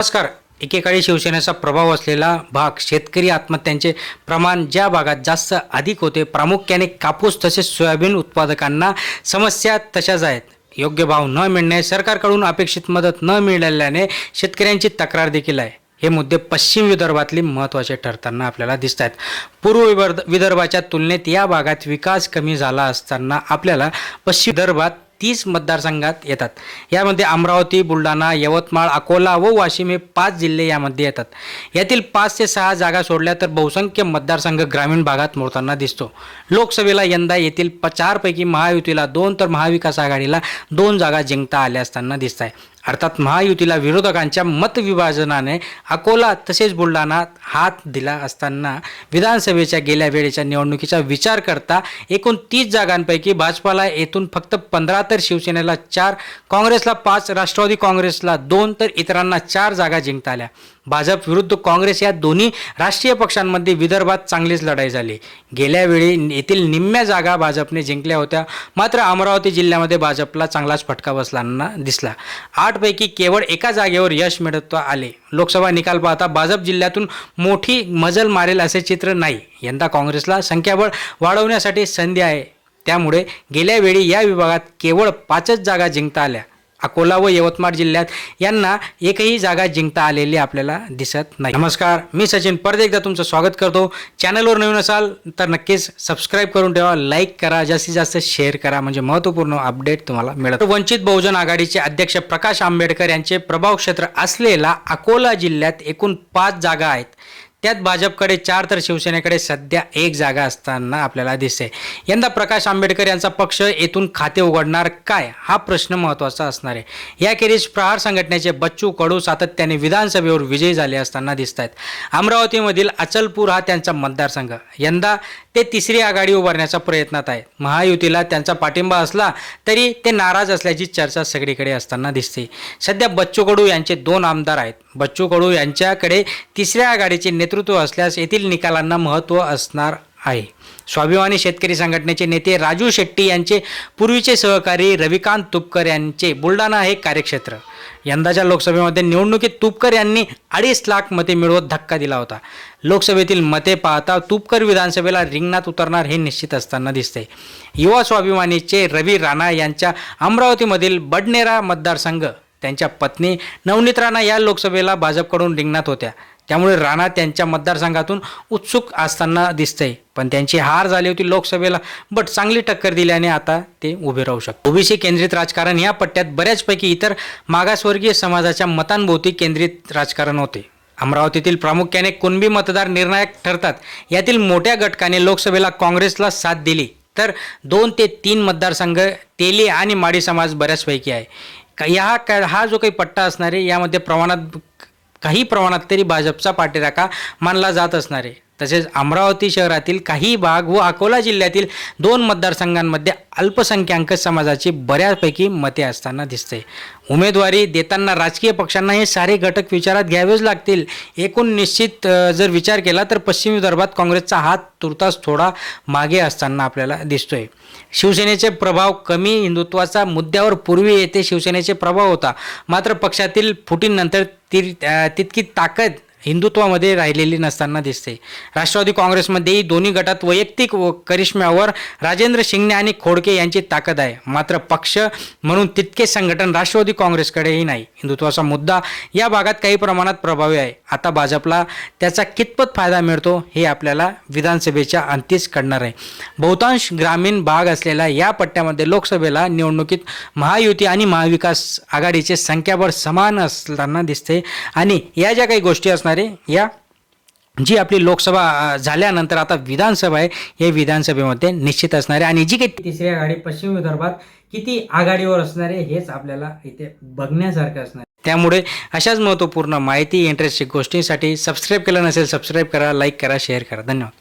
नमस्कार. एकेकाळी शिवसेनेचा प्रभाव असलेला भाग शेतकरी आत्महत्यांचे प्रमाण ज्या भागात जास्त अधिक होते, प्रामुख्याने कापूस तसेच सोयाबीन उत्पादकांना समस्या तशाच आहेत. योग्य भाव न मिळणे, सरकारकडून अपेक्षित मदत न मिळाल्याने शेतकऱ्यांची तक्रार देखील आहे. हे मुद्दे पश्चिम विदर्भातले महत्त्वाचे ठरताना आपल्याला दिसत आहेत. पूर्व विदर्भाच्या तुलनेत या भागात विकास कमी झाला असताना आपल्याला पश्चिम विदर्भात 30 मतदारसंघात येतात. यामध्ये अमरावती, बुलढाणा, यवतमाळ, अकोला व वाशिम हे 5 जिल्हे यामध्ये येतात. यातील 5 ते 6 जागा सोडल्या तर बहुसंख्य मतदारसंघ ग्रामीण भागात मोडताना दिसतो. लोकसभेला यंदा येथील 4 पैकी महायुतीला 2 तर महाविकास आघाडीला 2 जागा जिंकता आल्या असताना दिसत आहे. अर्थात महायुतीला विरोधकांच्या मतविभाजनाने अकोला तसेच बुलढाणात हात दिला असताना विधानसभेच्या गेल्या वेळेच्या निवडणुकीचा विचार करता एकूण 30 जागांपैकी भाजपाला येथून फक्त 15 तर शिवसेनेला 4, काँग्रेसला 5, राष्ट्रवादी काँग्रेसला 2 तर इतरांना 4 जागा जिंकता आल्या. भाजप विरुद्ध काँग्रेस या दोन्ही राष्ट्रीय पक्षांमध्ये विदर्भात चांगलीच लढाई झाली. गेल्या वेळी येथील निम्म्या जागा भाजपने जिंकल्या होत्या. मात्र अमरावती जिल्ह्यामध्ये भाजपला चांगलाच फटका बसताना दिसला. 8 पैकी केवळ एका जागेवर यश मिळवता आले. लोकसभा निकाल पाहता भाजप जिल्ह्यातून मोठी मजल मारेल असे चित्र नाही. यंदा काँग्रेसला संख्याबळ वाढवण्यासाठी संधी आहे. त्यामुळे गेल्या वेळी या विभागात केवळ 5च जागा जिंकता आल्या. अकोला व यवतमाळ जिल्ह्यात यांना एकही जागा जिंकता आलेली आपल्याला दिसत नाही. नमस्कार, मी सचिन परत एकदा तुमचं स्वागत करतो. चॅनलवर नवीन असाल तर नक्कीच सबस्क्राईब करून ठेवा, लाईक करा, जास्तीत जास्त शेअर करा, म्हणजे महत्त्वपूर्ण अपडेट तुम्हाला मिळेल. वंचित बहुजन आघाडीचे अध्यक्ष प्रकाश आंबेडकर यांचे प्रभाव क्षेत्र असलेला अकोला जिल्ह्यात एकूण 5 जागा आहेत. त्यात भाजपकडे 4 तर शिवसेनेकडे सध्या 1 जागा असताना आपल्याला दिसते. यंदा प्रकाश आंबेडकर यांचा पक्ष येथून खाते उघडणार काय, हा प्रश्न महत्त्वाचा असणार आहे. याखेरीज प्रहार संघटनेचे बच्चू कडू सातत्याने विधानसभेवर विजयी झाले असताना दिसत आहेत. अमरावतीमधील अचलपूर हा त्यांचा मतदारसंघ. यंदा ते 3री आघाडी उभारण्याच्या प्रयत्नात आहेत. महायुतीला त्यांचा पाठिंबा असला तरी ते नाराज असल्याची चर्चा सगळीकडे असताना दिसते. सध्या बच्चू कडू यांचे 2 आमदार आहेत. बच्चू कडू यांच्याकडे 3ऱ्या आघाडीचे नेतृत्व असल्यास येथील निकालांना महत्त्व असणार आहे. स्वाभिमानी शेतकरी संघटनेचे नेते राजू शेट्टी यांचे पूर्वीचे सहकारी रविकांत तुपकर यांचे बुलढाणा हे कार्यक्षेत्र. यंदाच्या लोकसभेमध्ये निवडणुकीत तुपकर यांनी 2.5 लाख मते मिळवत धक्का दिला होता. लोकसभेतील मते पाहता तुपकर विधानसभेला रिंगणात उतरणार हे निश्चित असताना दिसते. युवा स्वाभिमानीचे रवी राणा यांच्या अमरावतीमधील बडनेरा मतदारसंघ, त्यांच्या पत्नी नवनीत राणा या लोकसभेला भाजपकडून रिंगणात होत्या. त्यामुळे राणा त्यांच्या मतदारसंघातून उत्सुक असताना दिसतंय. पण त्यांची हार झाली होती लोकसभेला, बट चांगली टक्कर दिल्याने आता ते उभे राहू शकतात. ओबीसी केंद्रित राजकारण या पट्ट्यात बऱ्याचपैकी इतर मागासवर्गीय समाजाच्या मतांभोवती केंद्रित राजकारण होते. अमरावतीतील प्रामुख्याने कुणबी मतदार निर्णायक ठरतात. यातील मोठ्या घटकाने लोकसभेला काँग्रेसला साथ दिली, तर 2 ते 3 मतदारसंघ तेली आणि माडी समाज बऱ्याचपैकी आहे. हा जो काही पट्टा असणार आहे यामध्ये काही प्रमाणात तरी भाजपचा पाठीराखा मानला जात असणार आहे. तसेच अमरावती शहरातील काही भाग व अकोला जिल्ह्यातील 2 मतदारसंघांमध्ये अल्पसंख्याक समाजाची बऱ्यापैकी मते असताना दिसते. उमेदवारी देताना राजकीय पक्षांना हे सारे घटक विचारात घ्यावेच लागतील. एकूण निश्चित जर विचार केला तर पश्चिम विदर्भात काँग्रेसचा हात तुर्तास थोडा मागे असताना आपल्याला दिसतोय. शिवसेनेचे प्रभाव कमी. हिंदुत्वाचा मुद्द्यावर पूर्वी येथे शिवसेनेचे प्रभाव होता, मात्र पक्षातील फुटीनंतर तितकी ताकद हिंदुत्वामध्ये राहिलेली नसताना दिसते. राष्ट्रवादी काँग्रेसमध्येही दोन्ही गटात वैयक्तिक करिश्म्यावर राजेंद्र शिंगणे आणि खोडके यांची ताकद आहे. मात्र पक्ष म्हणून तितके संघटन राष्ट्रवादी काँग्रेसकडेही नाही. हिंदुत्वाचा मुद्दा या भागात काही प्रमाणात प्रभावी आहे. आता भाजपला त्याचा कितपत फायदा मिळतो हे आपल्याला विधानसभेच्या अंतीच कळणार आहे. बहुतांश ग्रामीण भाग असलेल्या या पट्ट्यामध्ये लोकसभेला निवडणुकीत महायुती आणि महाविकास आघाडीचे संख्याबळ समान असताना दिसते. आणि या ज्या काही गोष्टी असणार या जी आपली लोकसभा झाल्यानंतर आता विधानसभा आहे, हे विधानसभेमध्ये निश्चित असणार आहे. आणि जी काही 3री आघाडी पश्चिम विदर्भात किती आघाडीवर असणार आहे हेच आपल्याला इथे बघण्यासारखं असणार आहे. त्यामुळे अशाच महत्त्वपूर्ण माहिती, इंटरेस्टिंग गोष्टींसाठी सबस्क्राईब केलं नसेल सबस्क्राईब करा, लाईक करा, शेअर करा. धन्यवाद.